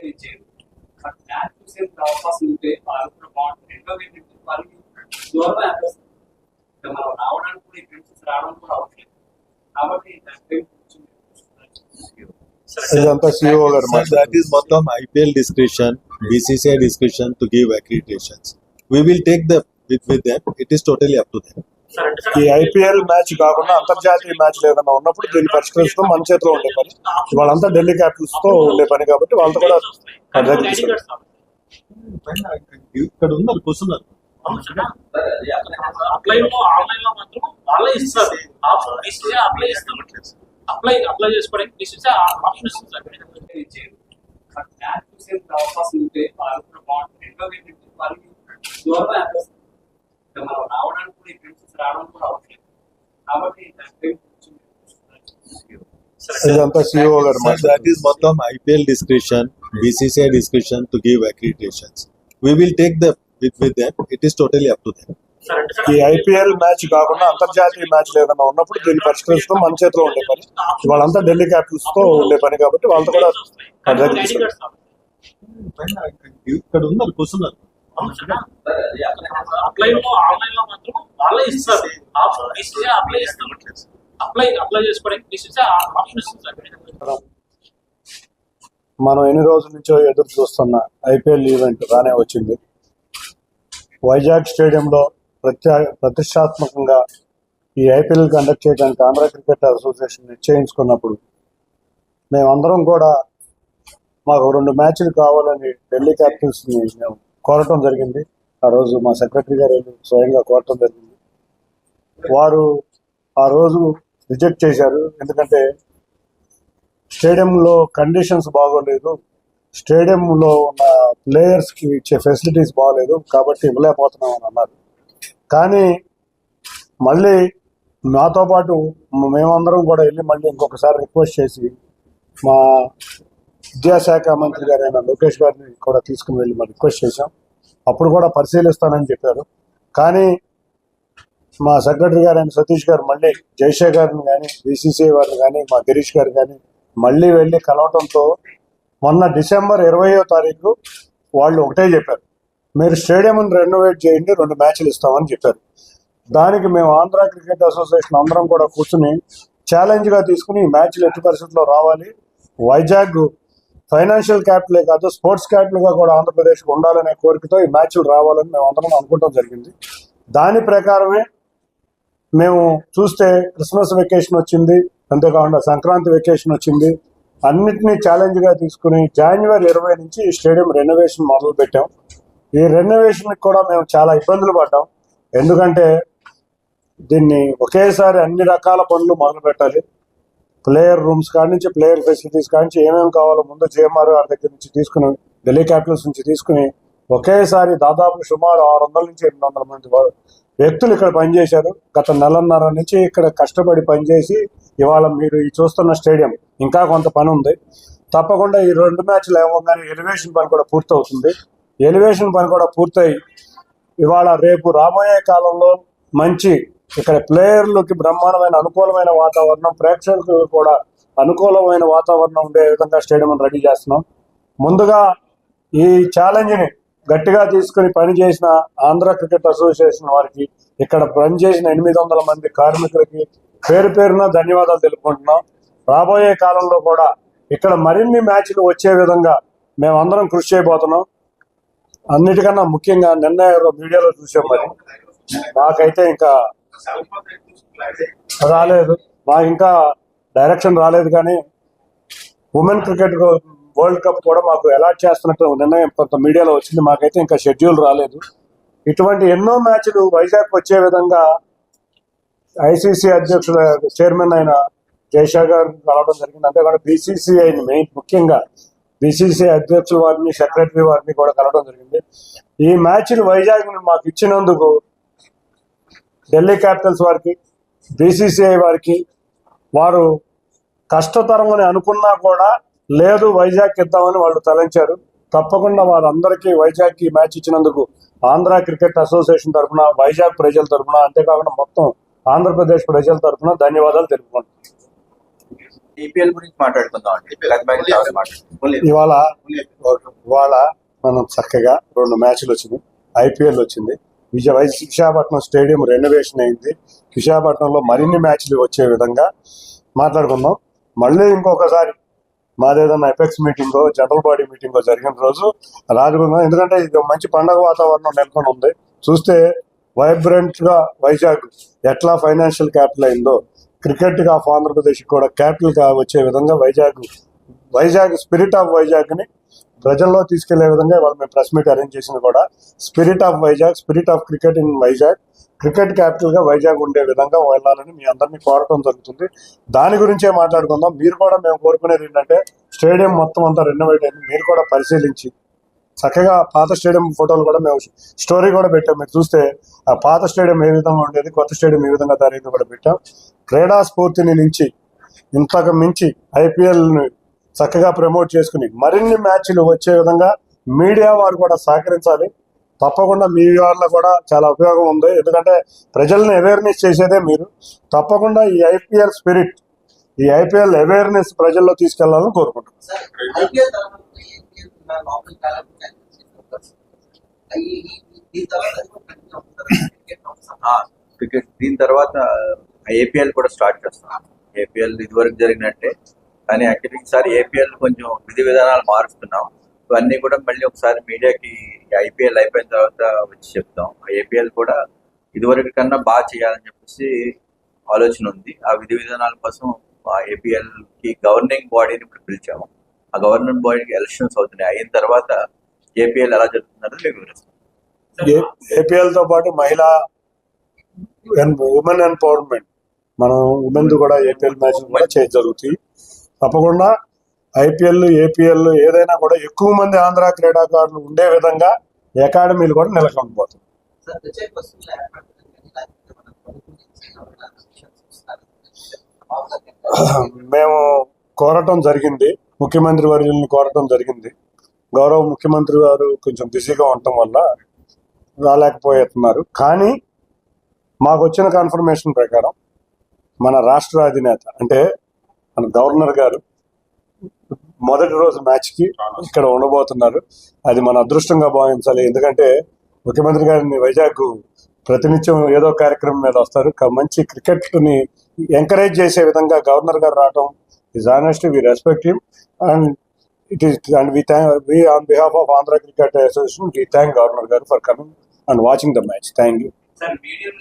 ఇచ్చేది. But match చూసేందుకు అవకాశం ఉంటే వాళ్ళు కూడా బాగుంటుంది. రెండోది ఏంటంటే వాళ్ళకి దూరం అనిపిస్తుంది. మనం రావడానికి కూడా ఈ ఫ్రెండ్స్ రావడానికి కూడా అవట్లేదు. కాబట్టి ఇదంతా CEO గారు That is మొత్తం IPL discretion, BCCI discretion to give accreditations. We will take the with them. It is totally up to them. ఈ IPL మ్యాచ్ కాకుండా అంతర్జాతీయ మ్యాచ్లు ఏదైనా ఉన్నప్పుడు దీన్ని పరిష్కరిస్తూ మన చేతిలో ఉండే పని. వాళ్ళంతా ఢిల్లీ క్యాపిటల్స్ తో ఉండే పని కాబట్టి వాళ్ళతో కూడా ఇక్కడ ఉన్నారు కూర్చున్నారు. అప్లై ఆన్లైన్ లో మాత్రం వాళ్ళే ఇస్తారు. అప్లై ఇస్తాం. అప్లై చేసుకోవడానికి ఆప్షన్ ఇస్తుంది. ఇచ్చేది. బట్ మ్యాచ్ చూసేందుకు అవకాశం ఉంటే వాళ్ళు కూడా బాగుంటుంది. రెండోది ఏంటంటే వాళ్ళకి దూరం అనిపిస్తుంది. మనం రావడానికి కూడా ఈ ఫ్రెండ్స్ రావడానికి కూడా అవట్లేదు. కాబట్టి ఇదంతా CEO గారు That is మొత్తం IPL discretion, BCCI discretion to give accreditations. We will take the with them. It is totally up to them. ఈ IPL మ్యాచ్ కాకుండా అంతర్జాతీయ మ్యాచ్లు ఏదైనా ఉన్నప్పుడు దీన్ని పరిష్కరిస్తూ మన చేతిలో ఉండే పని. వాళ్ళంతా ఢిల్లీ క్యాపిటల్స్ తో ఉండే పని కాబట్టి వాళ్ళతో కూడా ఇక్కడ ఉన్నారు కూర్చున్నారు. అప్లై ఆన్లైన్ లో మాత్రం వాళ్ళే ఇస్తారు. అప్లై ఇస్తాం. అప్లై చేసుకోవడానికి ఆప్షన్ ఇస్తుంది. మనం ఎన్ని రోజుల నుంచో ఎదురు చూస్తున్న IPL ఈవెంట్ రానే వచ్చింది. వైజాగ్ స్టేడియంలో ప్రతిష్టాత్మకంగా ఈ IPL కండక్ట్ చేయడానికి ఆంధ్ర క్రికెట్ అసోసియేషన్ నిశ్చయించుకున్నప్పుడు మేమందరం కూడా మాకు 2 మ్యాచ్లు కావాలని ఢిల్లీ క్యాపిటల్స్ ని మేము కోరటం జరిగింది. ఆ రోజు మా సెక్రటరీ గారు స్వయంగా కోరటం జరిగింది. వారు ఆ రోజు రిజెక్ట్ చేశారు. ఎందుకంటే స్టేడియంలో కండిషన్స్ బాగోలేదు, స్టేడియంలో ఉన్న ప్లేయర్స్ కి ఇచ్చే ఫెసిలిటీస్ బాగోలేదు కాబట్టి ఇవ్వలేకపోతున్నాం అని అన్నారు. కానీ మళ్ళీ నాతో పాటు మేమందరం కూడా వెళ్ళి మళ్ళీ ఇంకొకసారి రిక్వెస్ట్ చేసి మా విద్యాశాఖ మంత్రి గారైన లోకేష్ గారిని కూడా తీసుకుని వెళ్ళి మరి రిక్వెస్ట్ చేశాం. అప్పుడు కూడా పరిశీలిస్తానని చెప్పారు. కానీ మా సెక్రటరీ గారైన సతీష్ గారు మళ్ళీ జయశేఖర్ గారిని కానీ BCCI వారిని కానీ మా గిరీష్ గారు కానీ మళ్ళీ వెళ్ళి కలవటంతో మొన్న డిసెంబర్ 20వ తారీఖు వాళ్ళు ఒకటే చెప్పారు, మీరు స్టేడియం రెనోవేట్ చేయండి, 2 మ్యాచ్లు ఇస్తామని చెప్పారు. దానికి మేము ఆంధ్ర క్రికెట్ అసోసియేషన్ అందరం కూడా కూర్చుని ఛాలెంజ్ గా తీసుకుని ఈ మ్యాచ్లు ఎట్టి పరిస్థితుల్లో రావాలి, వైజాగ్ ఫైనాన్షియల్ క్యాపిటలే కాదు స్పోర్ట్స్ క్యాపిటల్ గా కూడా ఆంధ్రప్రదేశ్ ఉండాలనే కోరికతో ఈ మ్యాచ్లు రావాలని మేము అందరం అనుకోవడం జరిగింది. దాని ప్రకారమే మేము చూస్తే క్రిస్మస్ వెకేషన్ వచ్చింది, అంతేకాకుండా సంక్రాంతి వెకేషన్ వచ్చింది. అన్నిటినీ ఛాలెంజ్ గా తీసుకుని జనవరి 20 నుంచి ఈ స్టేడియం రెనోవేషన్ మొదలు పెట్టాం. ఈ రెనోవేషన్ కూడా మేము చాలా ఇబ్బందులు పడ్డాం. ఎందుకంటే దీన్ని ఒకేసారి అన్ని రకాల పనులు మొదలు పెట్టాలి. ప్లేయర్ రూమ్స్ కాడి నుంచి, ప్లేయర్ ఫెసిలిటీస్ కాడి నుంచి ఏమేమి కావాలో ముందు JMR గారి దగ్గర నుంచి తీసుకుని, ఢిల్లీ క్యాపిటల్స్ నుంచి తీసుకుని ఒకేసారి దాదాపు సుమారు 600 నుంచి 800 మంది వ్యక్తులు ఇక్కడ పనిచేశారు. గత నెలన్నర నుంచి ఇక్కడ కష్టపడి పనిచేసి ఇవాళ మీరు ఈ చూస్తున్న స్టేడియం ఇంకా కొంత పని ఉంది. తప్పకుండా ఈ 2 మ్యాచ్లు ఏమోగానే ఎలివేషన్ పని కూడా పూర్తవుతుంది. ఎలివేషన్ పని కూడా పూర్తయి ఇవాళ రేపు రాబోయే కాలంలో మంచి ఇక్కడ ప్లేయర్లకి బ్రహ్మాండమైన అనుకూలమైన వాతావరణం, ప్రేక్షకులకు కూడా అనుకూలమైన వాతావరణం ఉండే విధంగా స్టేడియం రెడీ చేస్తున్నాం. ముందుగా ఈ ఛాలెంజ్ని గట్టిగా తీసుకుని పనిచేసిన ఆంధ్ర క్రికెట్ అసోసియేషన్ వారికి, ఇక్కడ పనిచేసిన 800 మంది కార్మికులకి పేరు పేరున ధన్యవాదాలు తెలుపుకుంటున్నాం. రాబోయే కాలంలో కూడా ఇక్కడ మరిన్ని మ్యాచ్లు వచ్చే విధంగా మేమందరం కృషి చేయబోతున్నాం. అన్నిటికన్నా ముఖ్యంగా నిన్న మీడియాలో చూసాం, మరి మాకైతే ఇంకా రాలేదు, మాకు ఇంకా డైరెక్షన్ రాలేదు. కానీ ఉమెన్ క్రికెట్ వరల్డ్ కప్ కూడా మాకు అలాట్ చేస్తున్నట్టు నిర్ణయం కొంత మీడియాలో వచ్చింది, మాకైతే ఇంకా షెడ్యూల్ రాలేదు. ఇటువంటి ఎన్నో మ్యాచ్లు వైజాగ్ వచ్చే విధంగా ICC అధ్యక్షుల చైర్మన్ అయిన జయశేఖర్ గారు రావడం జరిగింది. అంతేకాకుండా BCCI మెయిన్ ముఖ్యంగా BCCI అధ్యక్షుల వారిని, సెక్రటరీ వారిని కూడా కలవడం జరిగింది. ఈ మ్యాచ్లు వైజాగ్ మాకు ఇచ్చినందుకు ఢిల్లీ క్యాపిటల్స్ వారికి, BCCI వారికి, వారు కష్టతరం అని అనుకున్నా కూడా లేదు వైజాగ్ ఇద్దామని వాళ్ళు తలంచారు. తప్పకుండా వాళ్ళందరికీ వైజాగ్కి మ్యాచ్ ఇచ్చినందుకు ఆంధ్ర క్రికెట్ అసోసియేషన్ తరఫున, వైజాగ్ ప్రజల తరఫున, అంతేకాకుండా మొత్తం ఆంధ్రప్రదేశ్ ప్రజల తరఫున ధన్యవాదాలు తెలుపుకుంటున్నాను. ఈపీఎల్ గురించి మాట్లాడుకుందాం అండి. ఇవాళ మనం చక్కగా 2 మ్యాచ్లు వచ్చినాయి. ఐపీఎల్ వచ్చింది. విశాఖపట్నం స్టేడియం రెనోవేషన్ అయింది. విశాఖపట్నంలో మరిన్ని మ్యాచ్లు వచ్చే విధంగా మాట్లాడుకుందాం. మళ్ళీ ఇంకొకసారి మాదేదన్నా ఎపెక్స్ మీటింగో జనరల్ బాడీ మీటింగో జరిగిన రోజు రాజగుండం, ఎందుకంటే ఇది మంచి పండగ వాతావరణం నెలకొని ఉంది. చూస్తే వైబ్రెంట్ గా వైజాగ్ ఎట్లా ఫైనాన్షియల్ క్యాపిటల్ అయిందో, క్రికెట్ గా ఆంధ్రప్రదేశ్ కూడా క్యాపిటల్ గా వచ్చే విధంగా వైజాగ్ స్పిరిట్ ఆఫ్ వైజాగ్ ని ప్రజల్లో తీసుకెళ్లే విధంగా ఇవాళ మేము ప్రెస్ మీట్ అరేంజ్ చేసింది కూడా spirit of Vizag, spirit of cricket in Vizag, cricket capital గా వైజాగ్ ఉండే విధంగా వెళ్ళాలని మీ అందరినీ కోరటం జరుగుతుంది. దాని గురించే మాట్లాడుకుందాం. మీరు కూడా మేము కోరుకునేది ఏంటంటే స్టేడియం మొత్తం అంతా రెనోవేట్ అయింది. మీరు కూడా పరిశీలించి చక్కగా పాత స్టేడియం ఫోటోలు కూడా మేము స్టోరీ కూడా పెట్టాం. మీరు చూస్తే ఆ పాత స్టేడియం ఏ విధంగా ఉండేది, కొత్త స్టేడియం ఏ విధంగా తయారైంది కూడా పెట్టాం. క్రీడా స్ఫూర్తిని నుంచి ఇంతకు మించి ఐపీఎల్ చక్కగా ప్రమోట్ చేసుకుని మరిన్ని మ్యాచ్లు వచ్చే విధంగా మీడియా వారు కూడా సహకరించాలి. తప్పకుండా మీ వల్ల కూడా చాలా ఉపయోగం ఉంది. ఎందుకంటే ప్రజల్ని అవేర్నెస్ చేసేదే మీరు. తప్పకుండా ఈ ఐపీఎల్ అవేర్నెస్ ప్రజల్లో తీసుకెళ్లాలని కోరుకుంటున్నాను. క్రికెట్ దీని తర్వాత ఏపీఎల్ కూడా స్టార్ట్ చేస్తాం. ఏపీఎల్ ఇదివరకు జరిగినట్టే, కానీ యాక్చువల్లీ ఈసారి ఏపీఎల్ కొంచెం విధి విధానాలు మారుస్తున్నాం. ఇవన్నీ కూడా మళ్ళీ ఒకసారి మీడియాకి ఐపీఎల్ అయిపోయిన తర్వాత వచ్చి చెప్తాం. ఏపీఎల్ కూడా ఇదివరకు కన్నా బాగా చేయాలని చెప్పేసి ఆలోచన ఉంది. ఆ విధి విధానాల కోసం ఏపీఎల్ కి గవర్నింగ్ బాడీని ఇప్పుడు పిలిచాము. ఆ గవర్నింగ్ బాడీకి ఎలక్షన్స్ అవుతున్నాయి. అయిన తర్వాత ఏపీఎల్ ఎలా జరుగుతుందో మీకు వివరిస్తాం. ఏపీఎల్ తో పాటు మహిళా ఉమెన్ ఎంపవర్మెంట్, మనం ఉమెన్ కూడా ఏపీఎల్ మ్యాచ్ కూడా జరుగుతాయి. తప్పకుండా ఐపీఎల్ ఏపీఎల్ ఏదైనా కూడా ఎక్కువ మంది ఆంధ్ర క్రీడాకారులు ఉండే విధంగా అకాడమీలు కూడా నెలకొల్పోతాయి. మేము కోరటం జరిగింది, ముఖ్యమంత్రి వర్యుల్ని కోరటం జరిగింది. గౌరవ ముఖ్యమంత్రి గారు కొంచెం బిజీగా ఉండటం వల్ల రాలేకపోతున్నారు. కానీ మాకు వచ్చిన కన్ఫర్మేషన్ ప్రకారం మన రాష్ట్ర అధినేత అంటే మన గవర్నర్ గారు మొదటి రోజు మ్యాచ్ కి ఇక్కడ ఉండబోతున్నారు. అది మన అదృష్టంగా భావించాలి. ఎందుకంటే ముఖ్యమంత్రి గారిని వైజాగ్ ప్రతినిత్యం ఏదో కార్యక్రమం మీద వస్తారు. మంచి క్రికెట్ ని ఎంకరేజ్ చేసే విధంగా గవర్నర్ గారు రావడం is honestly we respect him and it is, and we on behalf of Andhra Cricket Association we thank Governor Garu for coming and watching the match. Thank you. Sir, medium